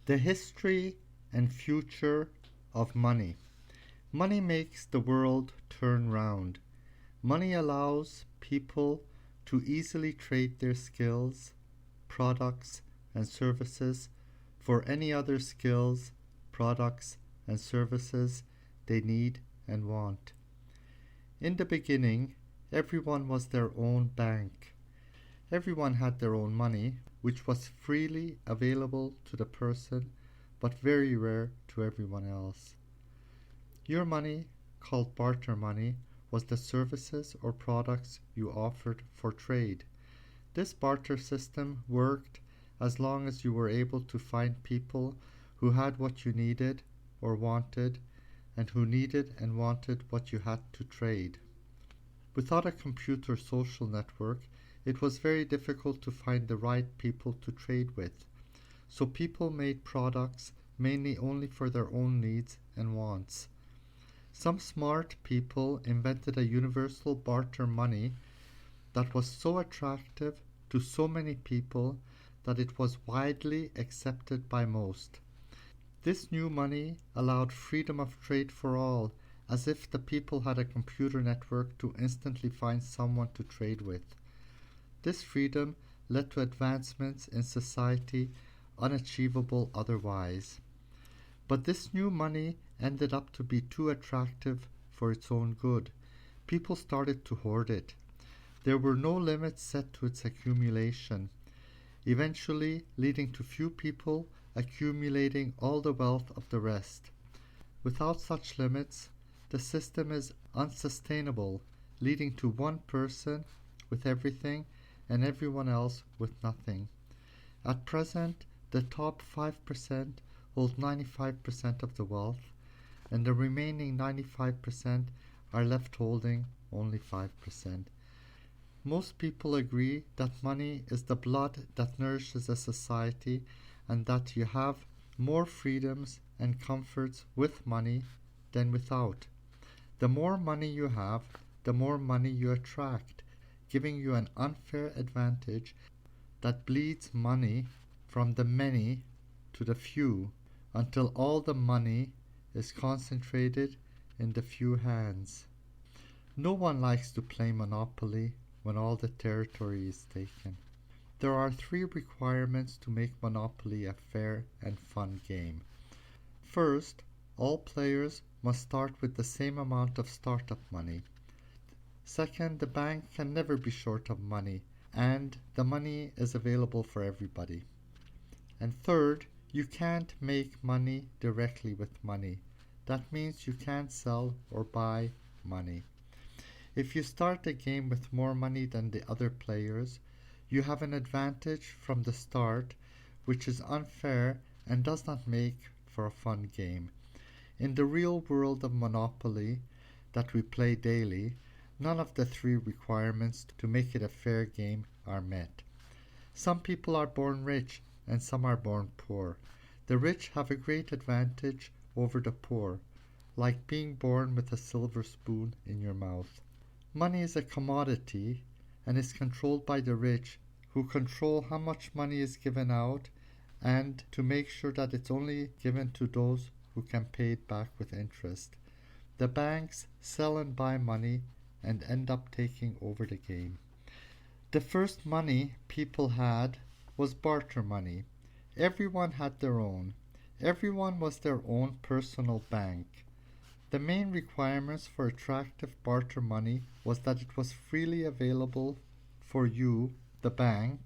The history and future of money. Money makes the world turn round. Money allows people to easily trade their skills, products, and services for any other skills, products, and services they need and want. In the beginning, everyone was their own bank. Everyone had their own money, which was freely available to the person, but very rare to everyone else. Your money, called barter money, was the services or products you offered for trade. This barter system worked as long as you were able to find people who had what you needed or wanted, and who needed and wanted what you had to trade. Without a computer social network, it was very difficult to find the right people to trade with. So people made products mainly only for their own needs and wants. Some smart people invented a universal barter money that was so attractive to so many people that it was widely accepted by most. This new money allowed freedom of trade for all, as if the people had a computer network to instantly find someone to trade with. This freedom led to advancements in society unachievable otherwise. But this new money ended up to be too attractive for its own good. People started to hoard it. There were no limits set to its accumulation, eventually leading to few people accumulating all the wealth of the rest. Without such limits, the system is unsustainable, leading to one person with everything and everyone else with nothing. At present, the top 5% hold 95% of the wealth, and the remaining 95% are left holding only 5%. Most people agree that money is the blood that nourishes a society, and that you have more freedoms and comforts with money than without. The more money you have, the more money you attract, giving you an unfair advantage that bleeds money from the many to the few, until all the money is concentrated in the few hands. No one likes to play Monopoly when all the territory is taken. There are 3 requirements to make Monopoly a fair and fun game. First, all players must start with the same amount of startup money. Second, the bank can never be short of money, and the money is available for everybody. And third, you can't make money directly with money. That means you can't sell or buy money. If you start a game with more money than the other players, you have an advantage from the start, which is unfair and does not make for a fun game. In the real world of Monopoly that we play daily, none of the 3 requirements to make it a fair game are met. Some people are born rich and some are born poor. The rich have a great advantage over the poor, like being born with a silver spoon in your mouth. Money is a commodity and is controlled by the rich, who control how much money is given out and to make sure that it's only given to those who can pay it back with interest. The banks sell and buy money and end up taking over the game. The first money people had was barter money. Everyone had their own. Everyone was their own personal bank. The main requirements for attractive barter money was that it was freely available for you, the bank,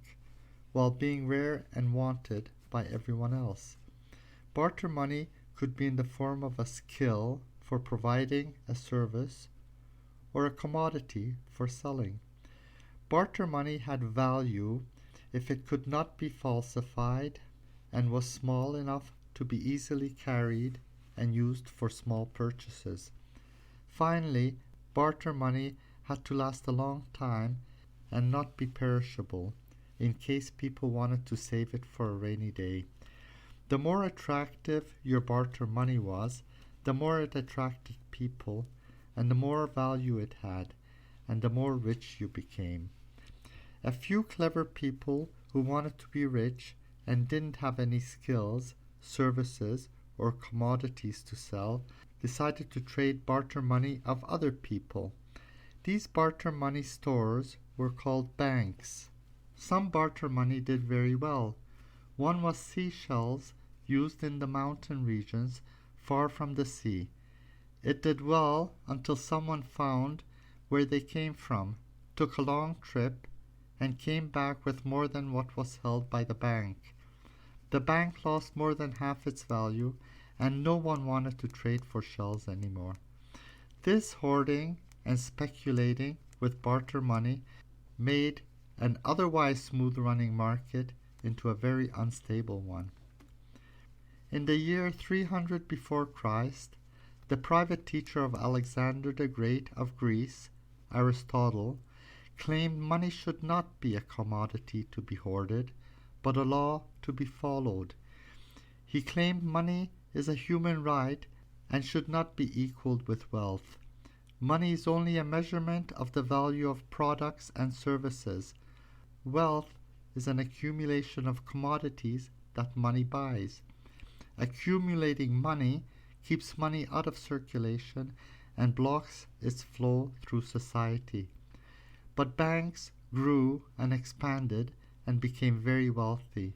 while being rare and wanted by everyone else. Barter money could be in the form of a skill for providing a service or a commodity for selling. Barter money had value if it could not be falsified and was small enough to be easily carried and used for small purchases. Finally, barter money had to last a long time and not be perishable, in case people wanted to save it for a rainy day. The more attractive your barter money was, the more it attracted people, and the more value it had, and the more rich you became. A few clever people who wanted to be rich and didn't have any skills services, or commodities to sell, decided to trade barter money of other people. These barter money stores were called banks. Some barter money did very well. One was seashells used in the mountain regions far from the sea. It did well until someone found where they came from, took a long trip, and came back with more than what was held by the bank. The bank lost more than half its value, and no one wanted to trade for shells anymore. This hoarding and speculating with barter money made an otherwise smooth-running market into a very unstable one. In the year 300 before Christ, the private teacher of Alexander the Great of Greece, Aristotle, claimed money should not be a commodity to be hoarded, but a law to be followed. He claimed money is a human right and should not be equaled with wealth. Money is only a measurement of the value of products and services. Wealth is an accumulation of commodities that money buys. Accumulating money keeps money out of circulation and blocks its flow through society. But banks grew and expanded and became very wealthy.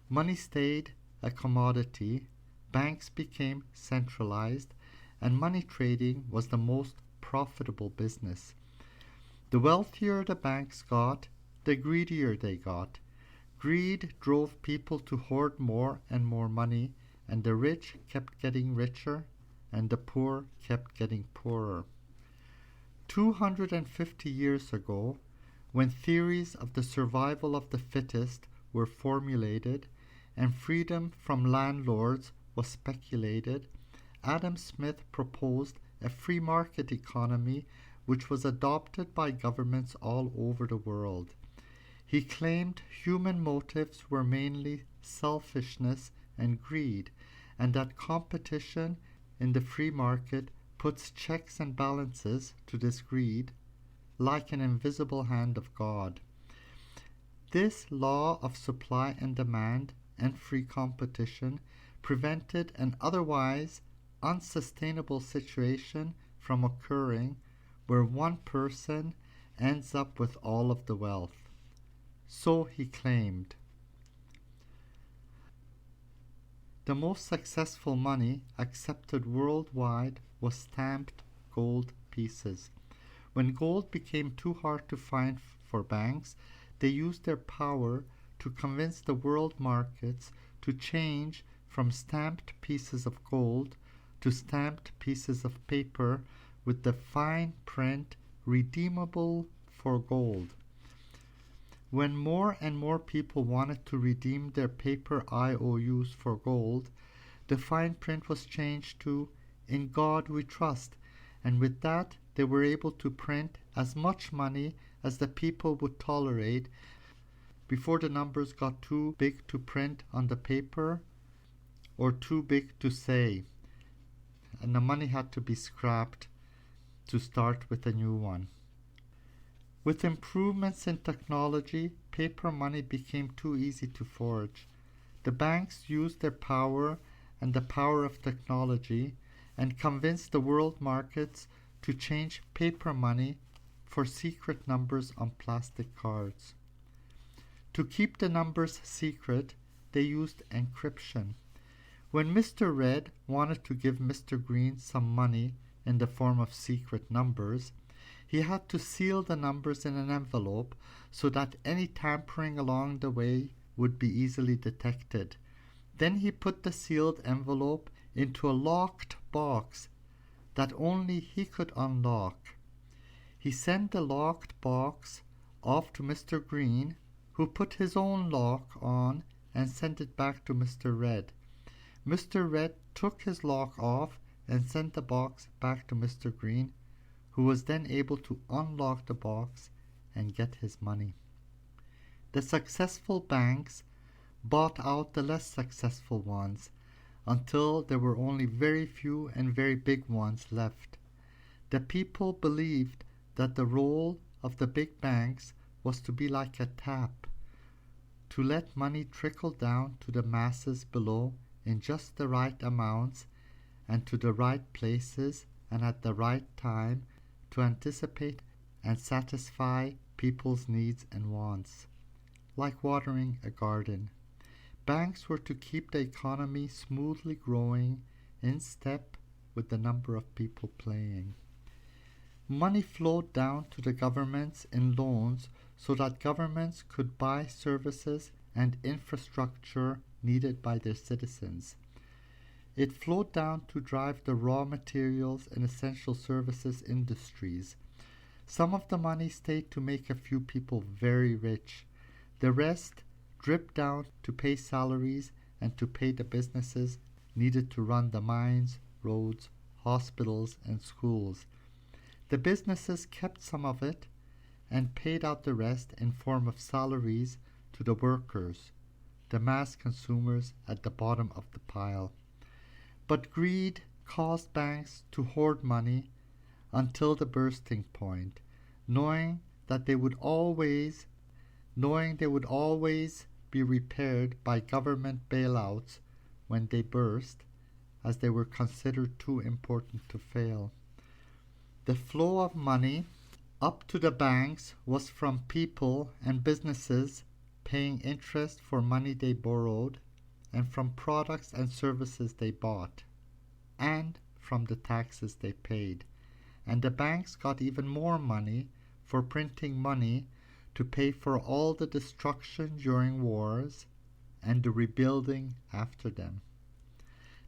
Money stayed a commodity, banks became centralized, and money trading was the most profitable business. The wealthier the banks got, the greedier they got. Greed drove people to hoard more and more money, and the rich kept getting richer, and the poor kept getting poorer. 250 years ago, when theories of the survival of the fittest were formulated and freedom from landlords was speculated, Adam Smith proposed a free market economy which was adopted by governments all over the world. He claimed human motives were mainly selfishness and greed, and that competition in the free market puts checks and balances to this greed like an invisible hand of God. This law of supply and demand and free competition prevented an otherwise unsustainable situation from occurring where one person ends up with all of the wealth. So he claimed. The most successful money accepted worldwide was stamped gold pieces. When gold became too hard to find for banks, they used their power to convince the world markets to change from stamped pieces of gold to stamped pieces of paper with the fine print redeemable for gold. When more and more people wanted to redeem their paper IOUs for gold, the fine print was changed to "In God We Trust," and with that they were able to print as much money as the people would tolerate before the numbers got too big to print on the paper or too big to say, and the money had to be scrapped to start with a new one. With improvements in technology, paper money became too easy to forge. The banks used their power and the power of technology and convinced the world markets to change paper money for secret numbers on plastic cards. To keep the numbers secret, they used encryption. When Mr. Red wanted to give Mr. Green some money in the form of secret numbers, he had to seal the numbers in an envelope so that any tampering along the way would be easily detected. Then he put the sealed envelope into a locked box that only he could unlock. He sent the locked box off to Mr. Green, who put his own lock on and sent it back to Mr. Red. Mr. Red took his lock off and sent the box back to Mr. Green, who was then able to unlock the box and get his money. The successful banks bought out the less successful ones until there were only very few and very big ones left. The people believed that the role of the big banks was to be like a tap, to let money trickle down to the masses below in just the right amounts and to the right places and at the right time to anticipate and satisfy people's needs and wants, like watering a garden. Banks were to keep the economy smoothly growing in step with the number of people playing. Money flowed down to the governments in loans so that governments could buy services and infrastructure needed by their citizens. It flowed down to drive the raw materials and essential services industries. Some of the money stayed to make a few people very rich. The rest dripped down to pay salaries and to pay the businesses needed to run the mines, roads, hospitals, and schools. The businesses kept some of it and paid out the rest in form of salaries to the workers, the mass consumers at the bottom of the pile. But greed caused banks to hoard money until the bursting point, knowing they would always be repaired by government bailouts when they burst, as they were considered too important to fail. The flow of money up to the banks was from people and businesses paying interest for money they borrowed, and from products and services they bought, and from the taxes they paid. And the banks got even more money for printing money to pay for all the destruction during wars and the rebuilding after them.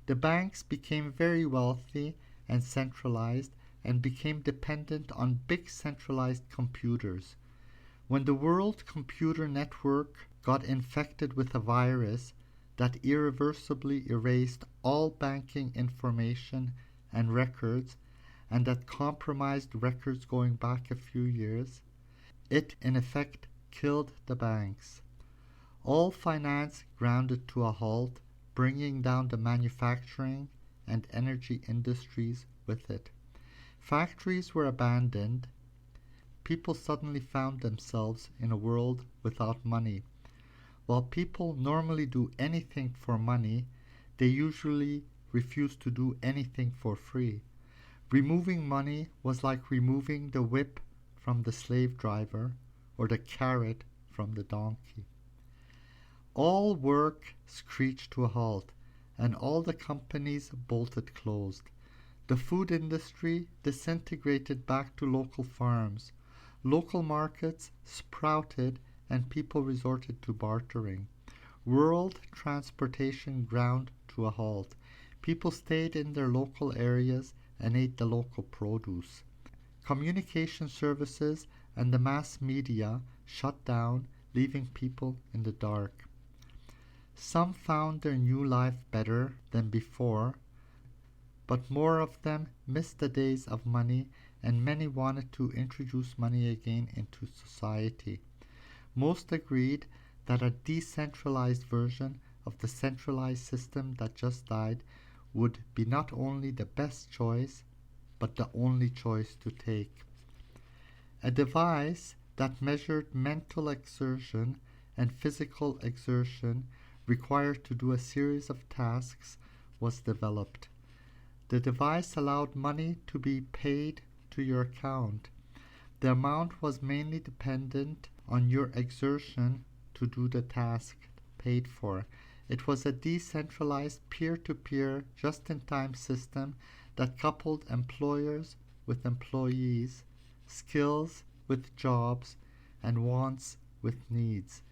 The banks became very wealthy and centralized and became dependent on big centralized computers. When the World Computer Network got infected with a virus that irreversibly erased all banking information and records, and that compromised records going back a few years, it in effect killed the banks. All finance grounded to a halt, bringing down the manufacturing and energy industries with it. Factories were abandoned. People suddenly found themselves in a world without money. While people normally do anything for money, they usually refuse to do anything for free. Removing money was like removing the whip from the slave driver or the carrot from the donkey. All work screeched to a halt, and all the companies bolted closed. The food industry disintegrated back to local farms. Local markets sprouted and people resorted to bartering. World transportation ground to a halt. People stayed in their local areas and ate the local produce. Communication services and the mass media shut down, leaving people in the dark. Some found their new life better than before, but more of them missed the days of money, and many wanted to introduce money again into society. Most agreed that a decentralized version of the centralized system that just died would be not only the best choice, but the only choice to take. A device that measured mental exertion and physical exertion required to do a series of tasks was developed. The device allowed money to be paid to your account. The amount was mainly dependent on your exertion to do the task paid for. It was a decentralized peer-to-peer just-in-time system that coupled employers with employees, skills with jobs, and wants with needs.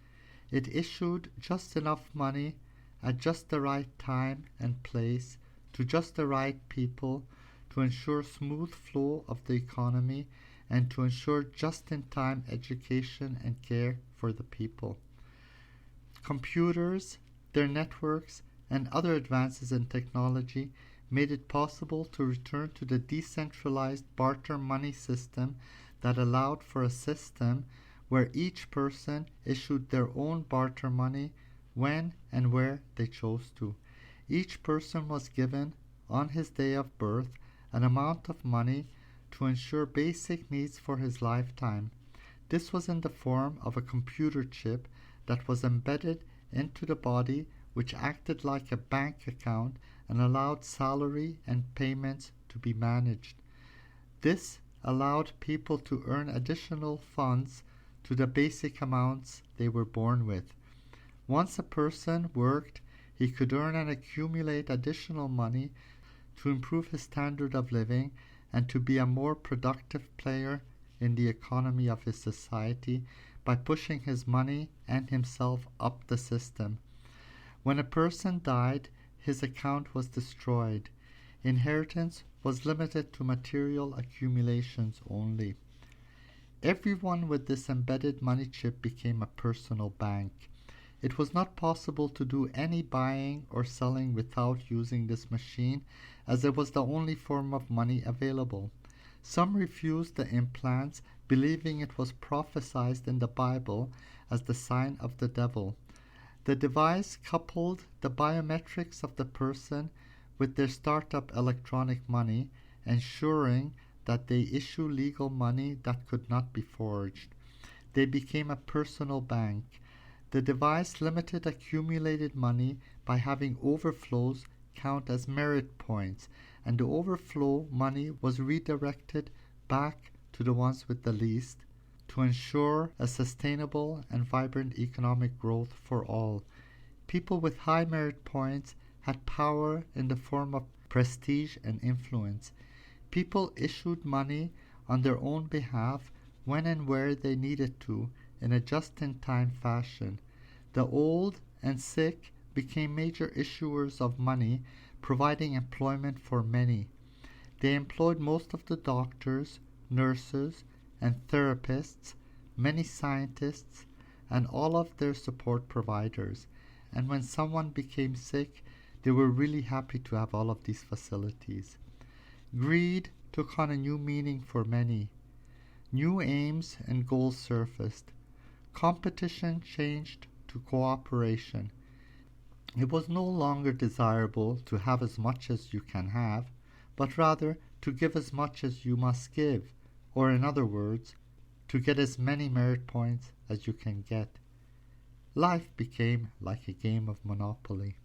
It issued just enough money at just the right time and place to just the right people to ensure smooth flow of the economy and to ensure just-in-time education and care for the people. Computers, their networks, and other advances in technology made it possible to return to the decentralized barter money system that allowed for a system where each person issued their own barter money when and where they chose to. Each person was given, on his day of birth, an amount of money to ensure basic needs for his lifetime. This was in the form of a computer chip that was embedded into the body which acted like a bank account and allowed salary and payments to be managed. This allowed people to earn additional funds to the basic amounts they were born with. Once a person worked, he could earn and accumulate additional money to improve his standard of living and to be a more productive player in the economy of his society by pushing his money and himself up the system. When a person died, his account was destroyed. Inheritance was limited to material accumulations only. Everyone with this embedded money chip became a personal bank. It was not possible to do any buying or selling without using this machine, as it was the only form of money available. Some refused the implants, believing it was prophesied in the Bible as the sign of the devil. The device coupled the biometrics of the person with their startup electronic money, ensuring that they issue legal money that could not be forged. They became a personal bank. The device limited accumulated money by having overflows count as merit points, and the overflow money was redirected back to the ones with the least to ensure a sustainable and vibrant economic growth for all. People with high merit points had power in the form of prestige and influence. People issued money on their own behalf when and where they needed to in a just-in-time fashion. The old and sick became major issuers of money, providing employment for many. They employed most of the doctors, nurses, and therapists, many scientists, and all of their support providers. And when someone became sick, they were really happy to have all of these facilities. Greed took on a new meaning for many. New aims and goals surfaced. Competition changed to cooperation. It was no longer desirable to have as much as you can have, but rather to give as much as you must give, or in other words, to get as many merit points as you can get. Life became like a game of Monopoly.